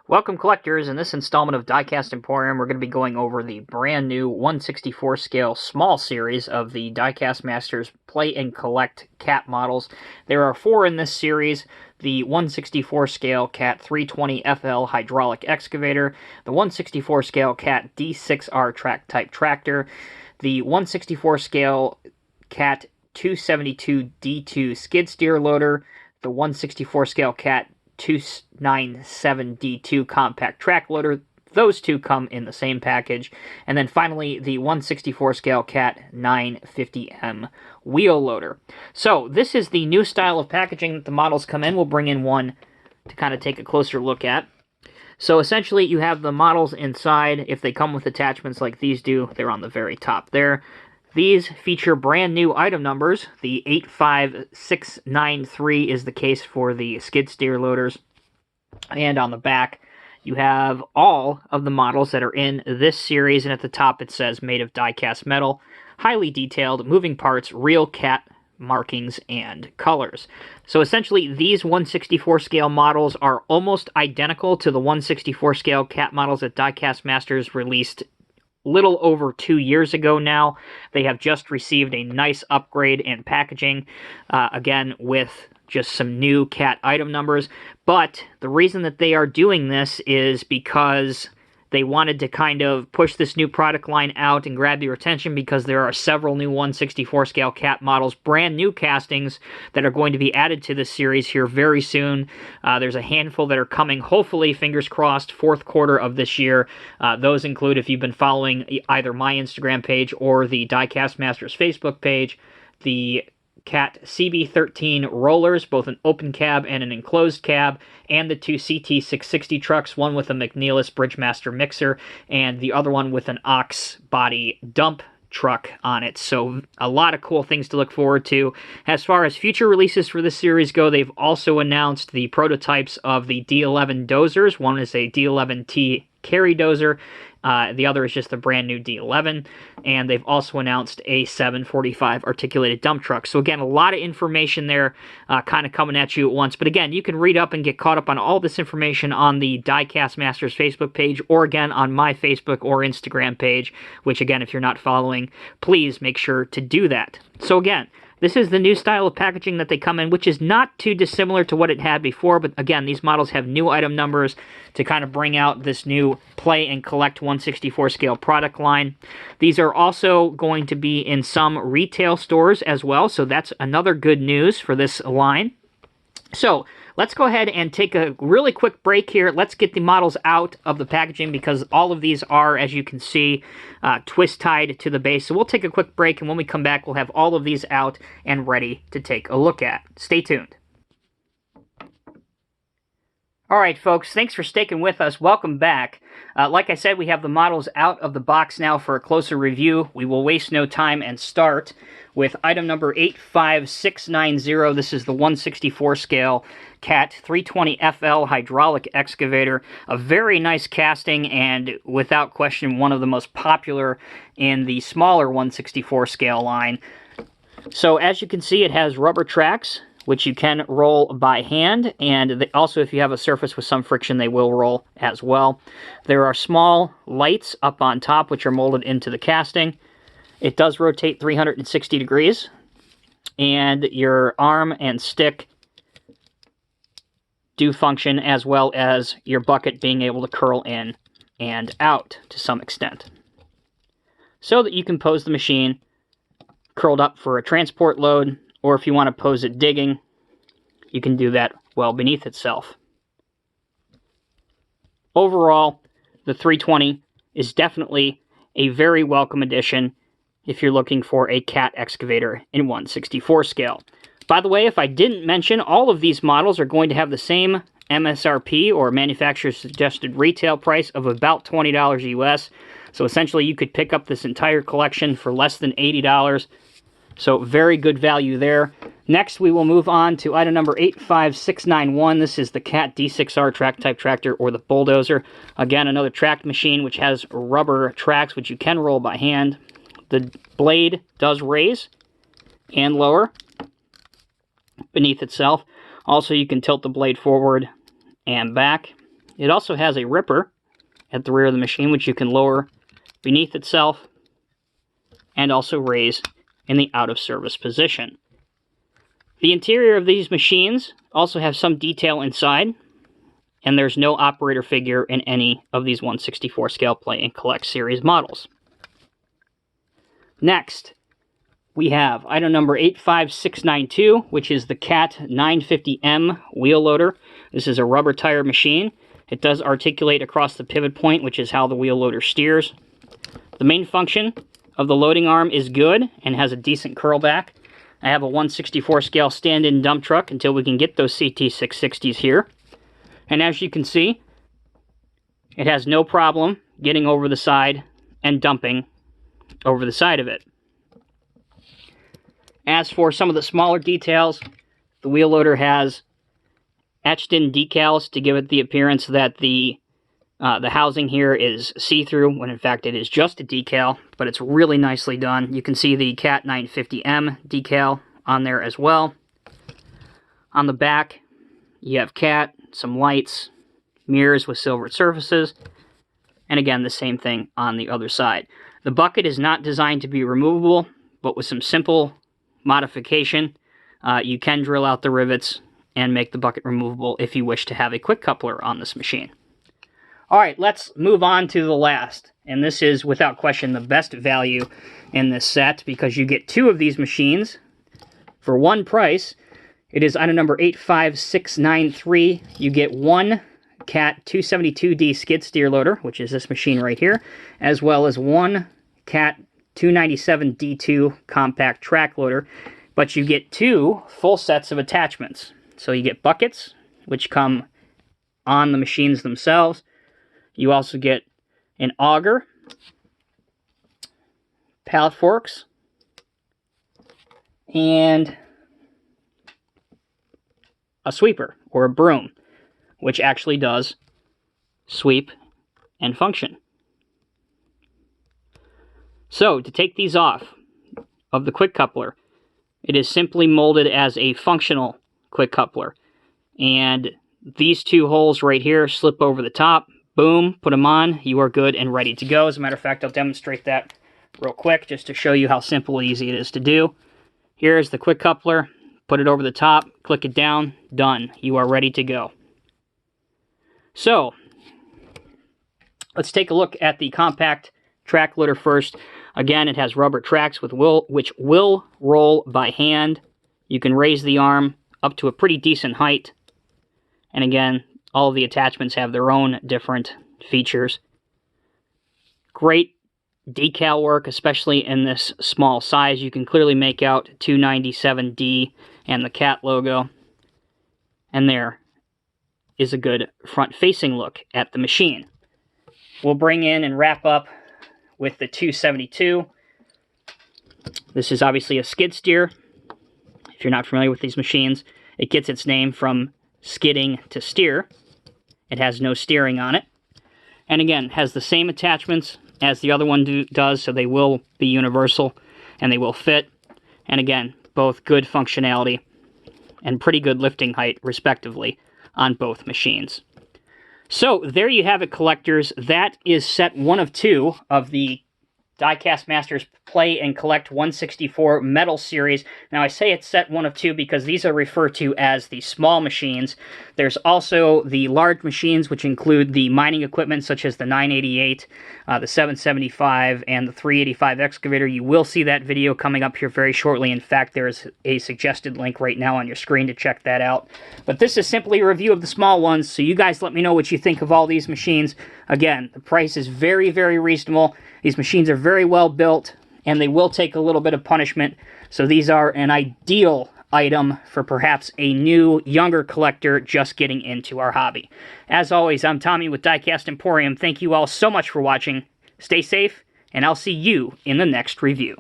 Welcome collectors, in this installment of Diecast Emporium we're going to be going over the brand new 1/64 scale small series of the Diecast Masters Play and Collect CAT models. There are 4 in this series: the 1/64 scale CAT 320 FL hydraulic excavator, the 1/64 scale CAT D6R track type tractor, the 1/64 scale CAT 272 D2 skid steer loader, the 1/64 scale CAT 297D2 compact track loader. Those two come in the same package. And then finally, the 1/64 scale CAT 950M wheel loader. So this is the new style of packaging that the models come in. We'll bring in one to kind of take a closer look at. So essentially, you have the models inside. If they come with attachments like these do, they're on the very top there. These feature brand new item numbers. The 85693 is the case for the skid steer loaders. And on the back, you have all of the models that are in this series. And at the top, it says made of die-cast metal, highly detailed, moving parts, real CAT markings, and colors. So essentially, these 1/64 scale models are almost identical to the 1/64 scale CAT models that Diecast Masters released little over 2 years ago now. They have just received a nice upgrade in packaging, again with just some new CAT item numbers. But the reason that they are doing this is because they wanted to kind of push this new product line out and grab your attention, because there are several new 1/64 scale CAT models, brand new castings, that are going to be added to this series here very soon. There's a handful that are coming, hopefully, fingers crossed, 4th quarter of this year. Those include, if you've been following either my Instagram page or the Diecast Masters Facebook page, the CAT CB13 rollers, both an open cab and an enclosed cab, and the 2 CT660 trucks, one with a McNeilus Bridgemaster mixer, and the other one with an ox body dump truck on it. So a lot of cool things to look forward to. As far as future releases for this series go, they've also announced the prototypes of the D11 dozers. One is a D11T carry dozer. The other is just the brand new D11, and they've also announced a 745 articulated dump truck. So again, a lot of information there kind of coming at you at once. But again, you can read up and get caught up on all this information on the Diecast Masters Facebook page, or again on my Facebook or Instagram page, which again, if you're not following, please make sure to do that. So again, this is the new style of packaging that they come in, which is not too dissimilar to what it had before, but again, these models have new item numbers to kind of bring out this new Play and Collect 1/64 scale product line. These are also going to be in some retail stores as well, so that's another good news for this line. So let's go ahead and take a really quick break here. Let's get the models out of the packaging, because all of these are, as you can see, twist-tied to the base. So we'll take a quick break, and when we come back, we'll have all of these out and ready to take a look at. Stay tuned. All right, folks, thanks for sticking with us. Welcome back. Like I said, we have the models out of the box now for a closer review. We will waste no time and start with item number 85690. This is the 1/64 scale CAT 320 FL hydraulic excavator. A very nice casting, and without question, one of the most popular in the smaller 1/64 scale line. So as you can see, it has rubber tracks, which you can roll by hand, and also if you have a surface with some friction, they will roll as well. There are small lights up on top, which are molded into the casting. It does rotate 360 degrees, and your arm and stick do function, as well as your bucket being able to curl in and out to some extent, so that you can pose the machine curled up for a transport load, or if you want to pose it digging, you can do that well beneath itself. Overall, the 320 is definitely a very welcome addition if you're looking for a CAT excavator in 1/64 scale. By the way, if I didn't mention, all of these models are going to have the same MSRP, or manufacturer's suggested retail price, of about $20 US. So essentially, you could pick up this entire collection for less than $80. So very good value there. Next, we will move on to item number 85691. This is the CAT D6R track type tractor, or the bulldozer. Again, another tracked machine which has rubber tracks which you can roll by hand. The blade does raise and lower beneath itself. Also, you can tilt the blade forward and back. It also has a ripper at the rear of the machine, which you can lower beneath itself and also raise in the out-of-service position. The interior of these machines also have some detail inside, and there's no operator figure in any of these 1/64 scale Play and Collect series models. Next, we have item number 85692, which is the CAT 950M wheel loader. This is a rubber tire machine. It does articulate across the pivot point, which is how the wheel loader steers. The main function of the loading arm is good and has a decent curl back. I have a 1/64 scale stand-in dump truck until we can get those CT660s here. And as you can see, it has no problem getting over the side and dumping over the side of it. As for some of the smaller details, the wheel loader has etched-in decals to give it the appearance that the housing here is see-through, when in fact it is just a decal, but it's really nicely done. You can see the CAT 950M decal on there as well. On the back, you have CAT, some lights, mirrors with silvered surfaces, and again, the same thing on the other side. The bucket is not designed to be removable, but with some simple modification, you can drill out the rivets and make the bucket removable if you wish to have a quick coupler on this machine. Alright, let's move on to the last. And this is, without question, the best value in this set because you get two of these machines for one price. It is item number 85693. You get one CAT 272D skid steer loader, which is this machine right here, as well as one CAT 297D2 compact track loader. But you get two full sets of attachments. So you get buckets, which come on the machines themselves. You also get an auger, pallet forks, and a sweeper, or a broom, which actually does sweep and function. So, to take these off of the quick coupler, it is simply molded as a functional quick coupler. And these two holes right here slip over the top. Boom, put them on, you are good and ready to go. As a matter of fact, I'll demonstrate that real quick just to show you how simple and easy it is to do. Here's the quick coupler, put it over the top, click it down, done. You are ready to go. So, let's take a look at the compact track loader first. Again, it has rubber tracks which will roll by hand. You can raise the arm up to a pretty decent height. And again, all of the attachments have their own different features. Great decal work, especially in this small size. You can clearly make out 297D and the CAT logo. And there is a good front-facing look at the machine. We'll bring in and wrap up with the 272. This is obviously a skid steer. If you're not familiar with these machines, it gets its name from skidding to steer. It has no steering on it. And again, has the same attachments as the other one does, so they will be universal and they will fit. And again, both good functionality and pretty good lifting height, respectively, on both machines. So, there you have it, collectors. That is set 1 of 2 of the Diecast Masters Play and Collect 1/64 Metal Series. Now, I say it's set 1 of 2 because these are referred to as the small machines. There's also the large machines, which include the mining equipment, such as the 988, the 775, and the 385 excavator. You will see that video coming up here very shortly. In fact, there's a suggested link right now on your screen to check that out. But this is simply a review of the small ones, so you guys let me know what you think of all these machines. Again, the price is very, very reasonable. These machines are very well built, and they will take a little bit of punishment, so these are an ideal item for perhaps a new, younger collector just getting into our hobby. As always, I'm Tommy with Diecast Emporium. Thank you all so much for watching. Stay safe, and I'll see you in the next review.